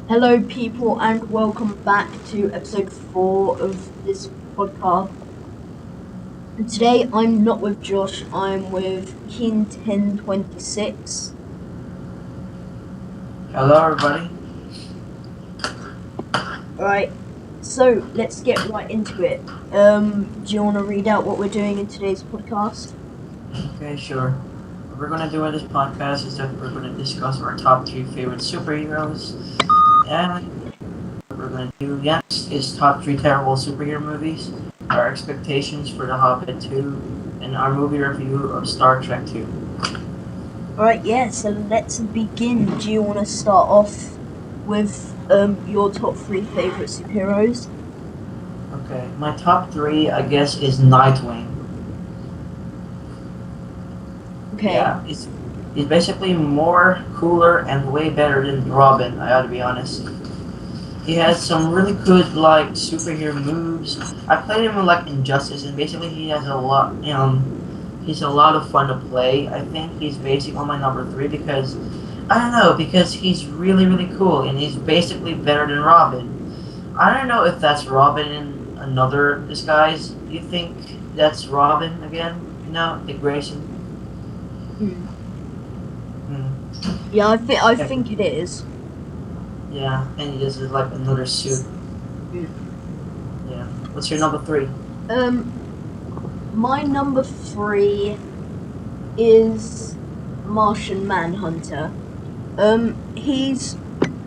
Hello, people, and welcome back to episode 4 of this podcast. And today, I'm not with Josh, I'm with Keen1026. Hello, everybody. Alright, so let's get right into it. Do you want to read out what we're doing in today's podcast? Okay, sure. What we're gonna do in this podcast is that we're gonna discuss our top 3 favorite superheroes, and what we're gonna do next is top 3 terrible superhero movies, our expectations for The Hobbit 2, and our movie review of Star Trek 2. Alright, yeah, so let's begin. Do you want to start off with your top 3 favorite superheroes? Okay, my top 3, I guess, is Nightwing. Okay. Yeah, he's basically more cooler and way better than Robin, I ought to be honest. He has some really good like superhero moves. I played him in like Injustice, and basically he has a lot. He's a lot of fun to play. I think he's basically on my number 3 because I don't know, because he's really cool and he's basically better than Robin. I don't know if that's Robin in another disguise. You think that's Robin again? You know, Dick Grayson. Yeah, I think it is. Yeah, and he just is like another suit. Yeah. What's your number 3? My number 3 is Martian Manhunter. He's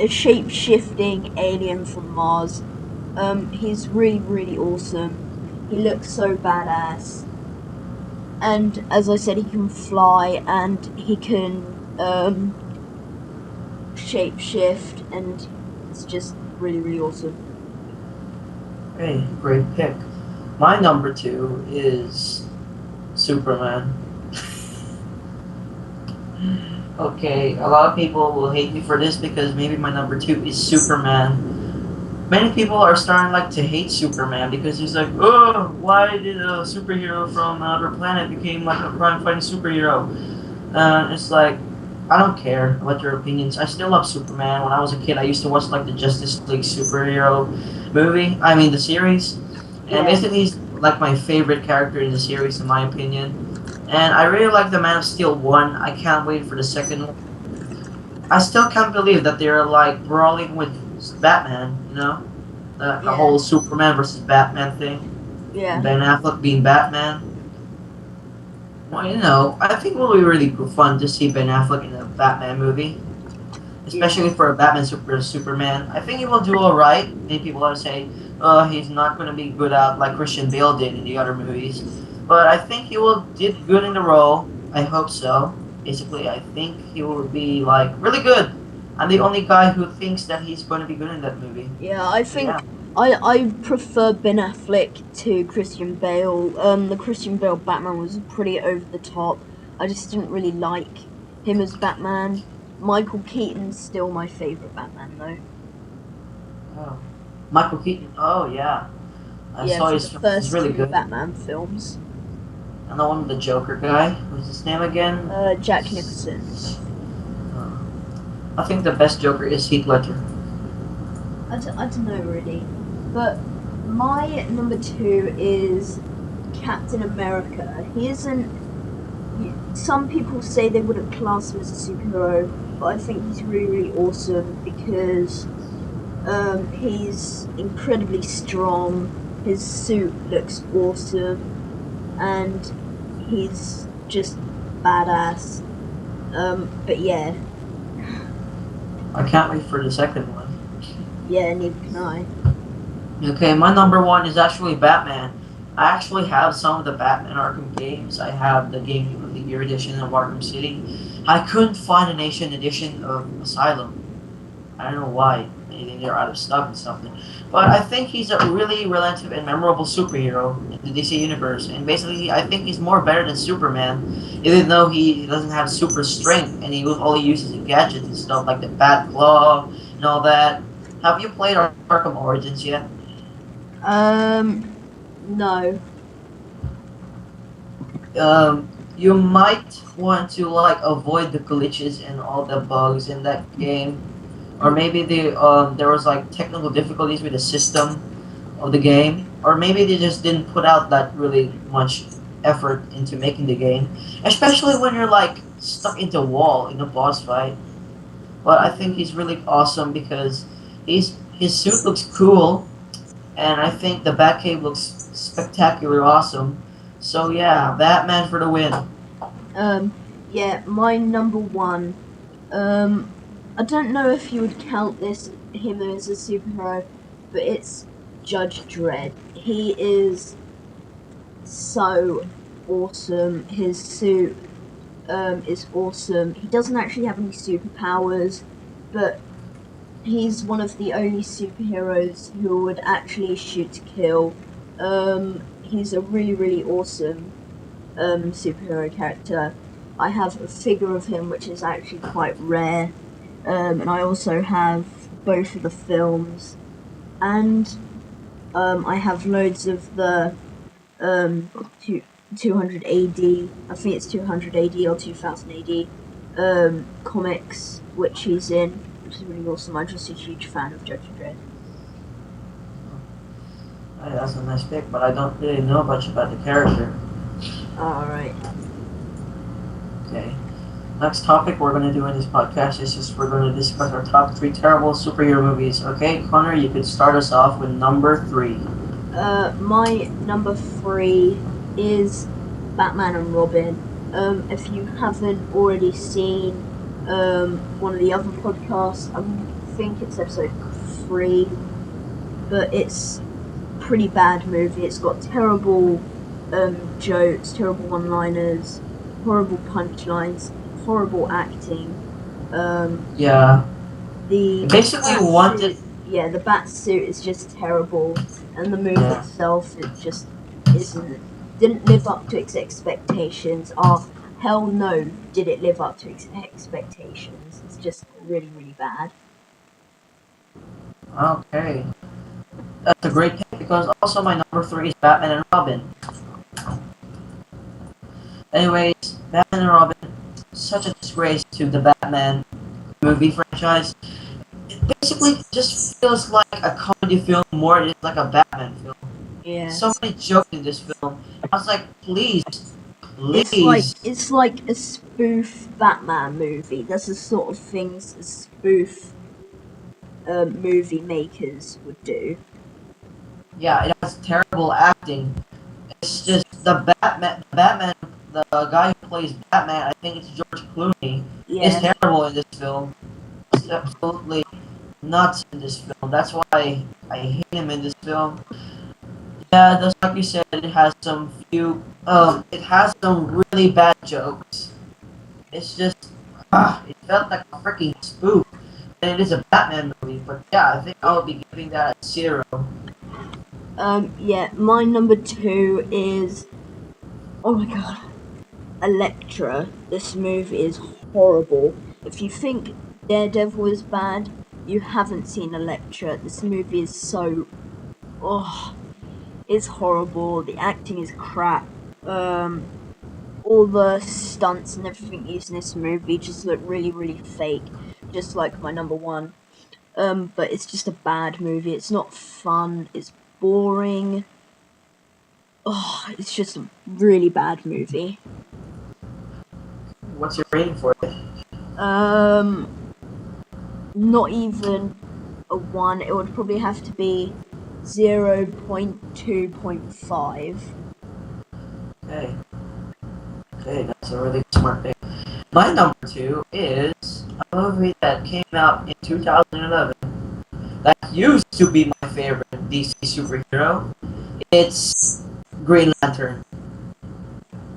a shape-shifting alien from Mars. He's really awesome. He looks so badass. And as I said, he can fly and he can shape-shift, and it's just really awesome. Hey, great pick. My number 2 is Superman. Okay, a lot of people will hate me for this because maybe my number 2 is Superman. Many people are starting like to hate Superman because he's like, oh, why did a superhero from another planet became like a crime-fighting superhero? It's like, I don't care about your opinions. I still love Superman. When I was a kid, I used to watch like the Justice League superhero the series. And basically he's like my favorite character in the series in my opinion. And I really like the Man of Steel 1. I can't wait for the second one. I still can't believe that they're like brawling with Batman, you know? The whole Superman versus Batman thing. Yeah. Ben Affleck being Batman. Well, you know, I think it will be really fun to see Ben Affleck in a Batman movie. Especially for a Batman Superman. I think he will do alright. Many people are saying, he's not going to be good out like Christian Bale did in the other movies. But I think he will did good in the role. I hope so. Basically, I think he will be like really good. I'm the only guy who thinks that he's going to be good in that movie. Yeah, I think I prefer Ben Affleck to Christian Bale. The Christian Bale Batman was pretty over the top. I just didn't really like him as Batman. Michael Keaton's still my favorite Batman, though. Oh, Michael Keaton. Oh yeah, I saw his first he's really good. Batman films. And the one with the Joker guy. What's his name again? Jack Nicholson. I think the best Joker is Heath Ledger. I don't know really, but my number 2 is Captain America. He isn't. Some people say they wouldn't class him as a superhero, but I think he's really awesome because he's incredibly strong. His suit looks awesome, and he's just badass. But yeah. I can't wait for the second one. Yeah, neither can I. Okay, my number 1 is actually Batman. I actually have some of the Batman Arkham games. I have the Game of the Year edition of Arkham City. I couldn't find an Asian edition of Asylum. I don't know why. Maybe they're out of stock and something. But I think he's a really relative and memorable superhero in the DC universe. And basically, I think he's more better than Superman. Even though he doesn't have super strength and he only uses gadgets and stuff like the Bat Claw and all that. Have you played Arkham Origins yet? No. You might want to like avoid the glitches and all the bugs in that game. or maybe there was like technical difficulties with the system of the game, or maybe they just didn't put out that really much effort into making the game, especially when you're like stuck into a wall in a boss fight. But I think he's really awesome because his suit looks cool, and I think the Batcave looks spectacular awesome. So yeah, Batman for the win. Yeah, my number one. I don't know if you would count him as a superhero, but it's Judge Dredd. He is so awesome. His suit is awesome. He doesn't actually have any superpowers, but he's one of the only superheroes who would actually shoot to kill. He's a really, really awesome superhero character. I have a figure of him which is actually quite rare, and I also have both of the films, and I have loads of the 200 AD, I think it's 200 AD or 2000 AD comics which he's in, which is really awesome. I'm just a huge fan of Judge Dredd. Hey, that's a nice pick, but I don't really know much about the character. Alright. Okay. Next topic we're going to do in this podcast is just we're going to discuss our top 3 terrible superhero movies. Okay, Connor, you could start us off with number 3. My number 3 is Batman and Robin. If you haven't already seen one of the other podcasts, I think it's episode 3, but it's a pretty bad movie. It's got terrible jokes, terrible one-liners, horrible punchlines, horrible acting. Yeah. The basically wanted. Yeah, the bat suit is just terrible, and the movie itself didn't live up to its expectations. Hell no, did it live up to its expectations? It's just really, really bad. Okay. That's a great pick because also my number 3 is Batman and Robin. Anyways, Batman and Robin, such a disgrace to the Batman movie franchise. It basically just feels like a comedy film more than it's like a Batman film. Yeah. So many jokes in this film. I was like, please. It's like a spoof Batman movie. That's the sort of things a spoof movie makers would do. Yeah, it has terrible acting. It's just the Batman, the guy who plays Batman, I think it's George Clooney, is terrible in this film. He's absolutely nuts in this film. That's why I hate him in this film. Yeah, just like you said, it has some really bad jokes. It's just, it felt like a freaking spoof. And it is a Batman movie, but yeah, I think I'll be giving that a 0. Yeah, my number 2 is, oh my god, Elektra. This movie is horrible. If you think Daredevil is bad, you haven't seen Elektra. This movie is so, it's horrible. The acting is crap. All the stunts and everything used in this movie just look really, really fake, just like my number 1. But it's just a bad movie. It's not fun. It's boring. It's just a really bad movie. What's your rating for it? Not even a 1. It would probably have to be 0.2.5. Okay, that's a really smart pick. My number 2 is a movie that came out in 2011 that used to be my favorite DC superhero. It's Green Lantern.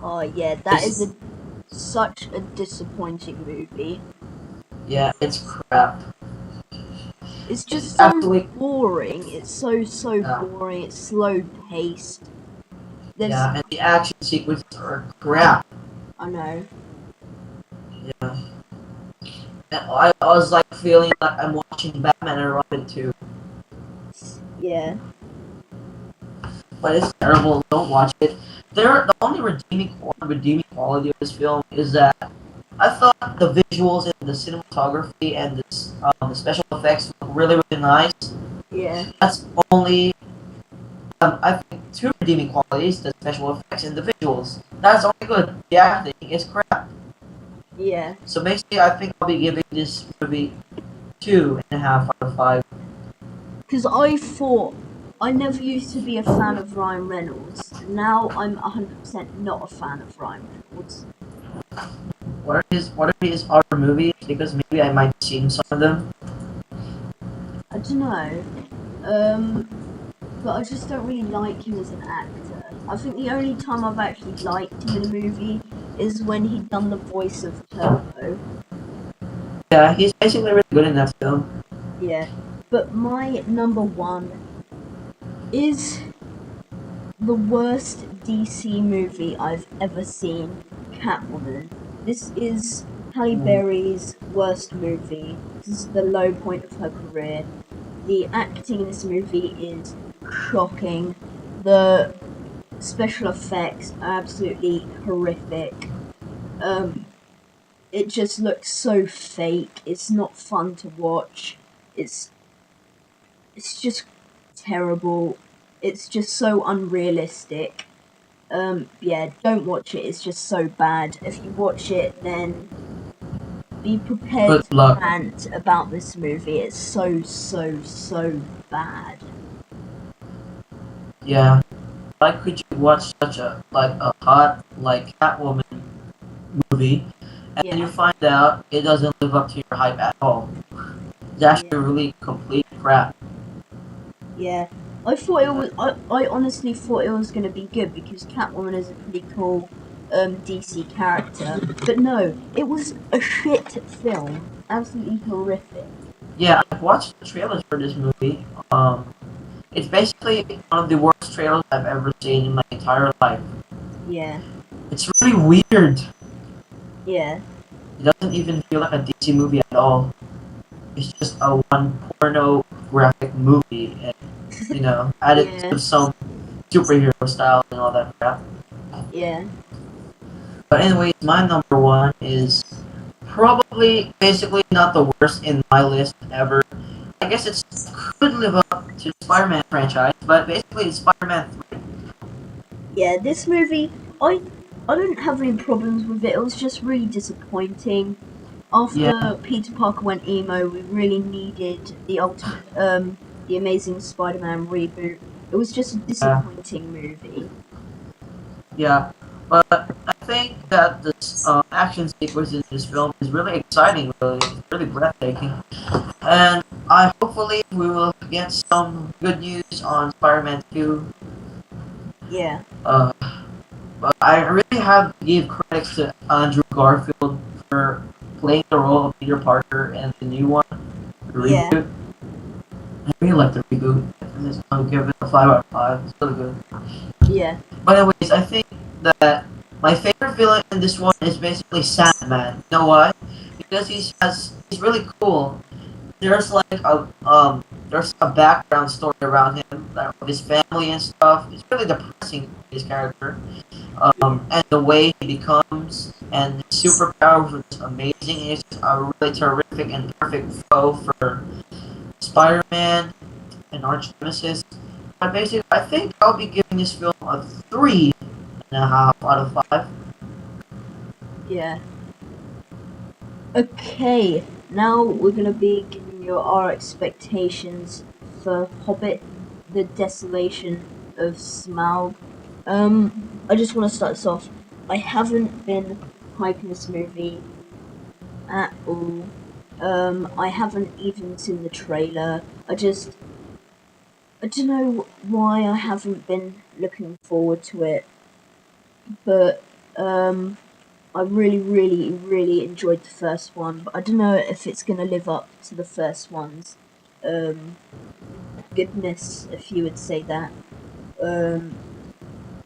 Oh yeah, that is such a disappointing movie. Yeah, it's crap. It's just so boring. It's so boring. It's slow paced. Yeah, and the action sequences are crap. I know. Yeah. And I was like feeling like I'm watching Batman and Robin 2. Yeah. But it's terrible. Don't watch it. The only redeeming quality of this film is that I thought the visuals and the cinematography and the special effects were really really nice. Yeah. That's only I think two redeeming qualities: the special effects and the visuals. That's only good. The acting is crap. Yeah. So basically, I think I'll be giving this movie 2.5 out of 5. Because I never used to be a fan of Ryan Reynolds. Now I'm 100% not a fan of Ryan Reynolds. What are his other movies? Because maybe I might have seen some of them. I don't know. But I just don't really like him as an actor. I think the only time I've actually liked him in a movie is when he'd done the voice of Turbo. Yeah, he's basically really good in that film. Yeah. But my number one is the worst DC movie I've ever seen, Catwoman. This is Halle Berry's worst movie. This is the low point of her career. The acting in this movie is shocking. The special effects are absolutely horrific. It just looks so fake. It's not fun to watch. It's just terrible. It's just so unrealistic. Yeah, don't watch it. It's just so bad. If you watch it, then be prepared Good to luck. rant about this movie. It's so bad. Yeah. Why could you watch such a hot Catwoman movie and you Yeah, find out it doesn't live up to your hype at all? It's actually yeah, really complete crap. yeah. I thought it was. I honestly thought it was gonna be good because Catwoman is a pretty cool DC character. But no, it was a shit film. Absolutely horrific. Yeah, I've watched the trailers for this movie. It's basically one of the worst trailers I've ever seen in my entire life. Yeah, It's really weird. yeah, It doesn't even feel like a DC movie at all. It's just a one pornographic movie, and added yeah, to some superhero style and all that crap. yeah, But anyways, my number one is probably basically not the worst in my list ever. I guess it could live up to the Spider-Man franchise, but basically it's Spider-Man 3. yeah. This movie, I don't have any problems with it. It was just really disappointing. Yeah, After Peter Parker went emo, we really needed the Amazing Spider-Man reboot. It was just a yeah, disappointing movie. yeah. But I think that this action sequence in this film is really exciting, it's really breathtaking. And hopefully we will get some good news on Spider-Man 2. Yeah, Uh, but I really have to give credits to Andrew Garfield for playing the role of Peter Parker and the new one, the yeah, reboot. I really like the reboot. I'll give it a 5 out of 5. It's really good. yeah, But anyways, I think that my favorite villain in this one is basically Sandman. You know why? Because he's really cool. There's there's a background story around him, like of his family and stuff. It's really depressing, his character. And the way he becomes and his superpowers is amazing. He's a really terrific and perfect foe for Spider-Man and arch nemesis. But basically, I think I'll be giving this film a 3.5 out of 5. yeah. Okay, now we're gonna be giving you our expectations for Hobbit: The Desolation of Smaug. I just want to start this off. I haven't been hyping this movie at all. I haven't even seen the trailer. I don't know why I haven't been looking forward to it, but I really enjoyed the first one, but I don't know if it's gonna live up to the first one's goodness, if you would say that. Um,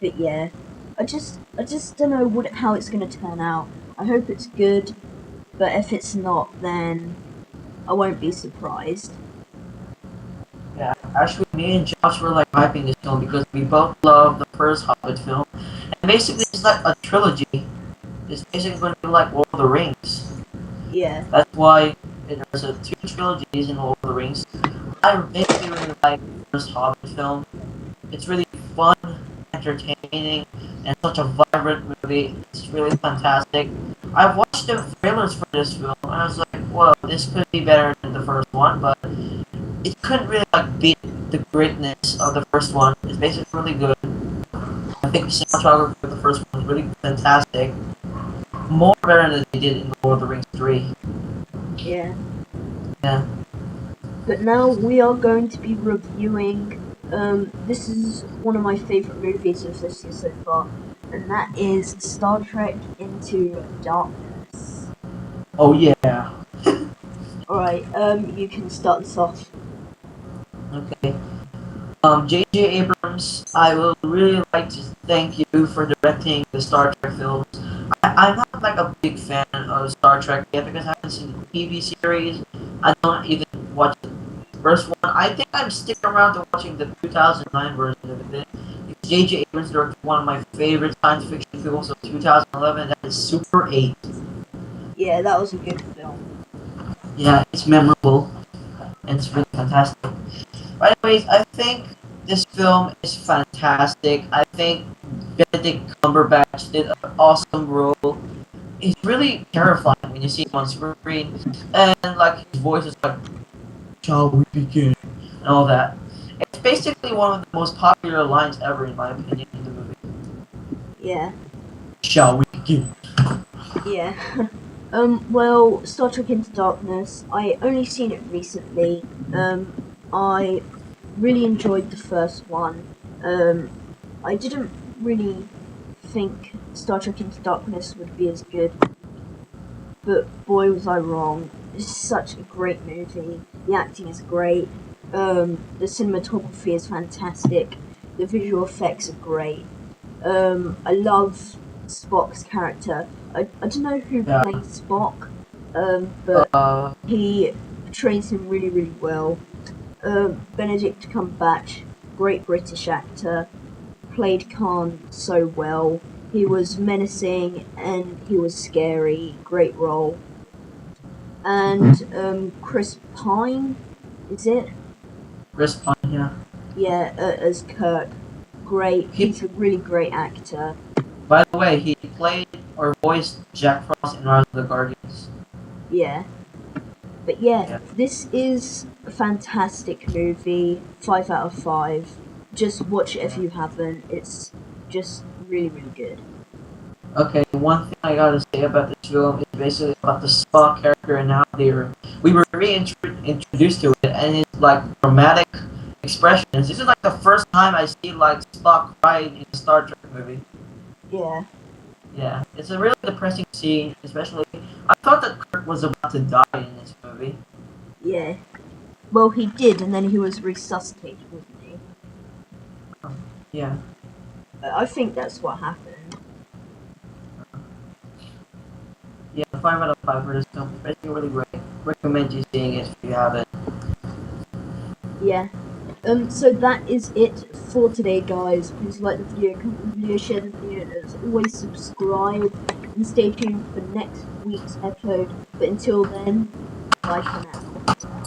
but yeah, I just don't know how it's gonna turn out. I hope it's good, but if it's not, then I won't be surprised. Yeah, actually, me and Josh were hyping this film because we both love the first Hobbit film, and basically it's like a trilogy. is basically going to be like Lord of the Rings. Yeah. That's why there's a 2 trilogies in Lord of the Rings. I basically really like the first Hobbit film. It's really fun, entertaining, and such a vibrant movie. It's really fantastic. I watched the trailers for this film, and I was like, well, this could be better than the first one, but it couldn't really like beat the greatness of the first one. It's basically really good. I think the cinematography for the first one was really fantastic. More better than they did in Lord of the Rings 3. Yeah. Yeah. But now we are going to be reviewing, this is one of my favourite movies of this year so far, and that is Star Trek Into Darkness. Oh yeah. Alright, you can start this off. Okay. J.J. Abrams, I would really like to thank you for directing the Star Trek films. I'm not like a big fan of Star Trek yet because I haven't seen the TV series. I don't even watch the first one. I think I'm sticking around to watching the 2009 version of it. J.J. Abrams directed one of my favorite science fiction films of 2011. That is Super 8. Yeah, that was a good film. Yeah, it's memorable and it's really fantastic. But anyways, I think this film is fantastic. I think Benedict Cumberbatch did an awesome role. He's really terrifying when you see him on screen, and like his voice is like, "Shall we begin?" and all that. It's basically one of the most popular lines ever, in my opinion, in the movie. Yeah. Shall we begin? Yeah. Well, Star Trek Into Darkness, I only seen it recently. I really enjoyed the first one. I didn't really think Star Trek Into Darkness would be as good, but boy was I wrong. It's such a great movie. The acting is great. The cinematography is fantastic. The visual effects are great. I love Spock's character. I don't know who plays Spock, but he portrays him really, really well. Benedict Cumberbatch, great British actor, played Khan so well. He was menacing and he was scary. Great role. And Chris Pine, is it? Chris Pine, yeah. Yeah, as Kirk. Great. He's a really great actor. By the way, he played or voiced Jack Frost in Rise of the Guardians. Yeah. But yeah, this is a fantastic movie. 5 out of 5. Just watch it if you haven't. It's just really, really good. Okay, one thing I gotta say about this film is basically about the Spock character and how we were reintroduced to it, and it's like dramatic expressions. This is like the first time I see like Spock crying in a Star Trek movie. Yeah. Yeah, it's a really depressing scene, especially. I thought that Kirk was about to die in this movie. Yeah. Well, he did, and then he was resuscitated, wasn't he? Yeah. I think that's what happened. Yeah, 5 out of 5 for this film. It's basically really great. Recommend you seeing it if you haven't. Yeah. So that is it for today, guys. Please like the video, comment the video, share the video, and as always, subscribe. And stay tuned for next week's episode. But until then, bye for now.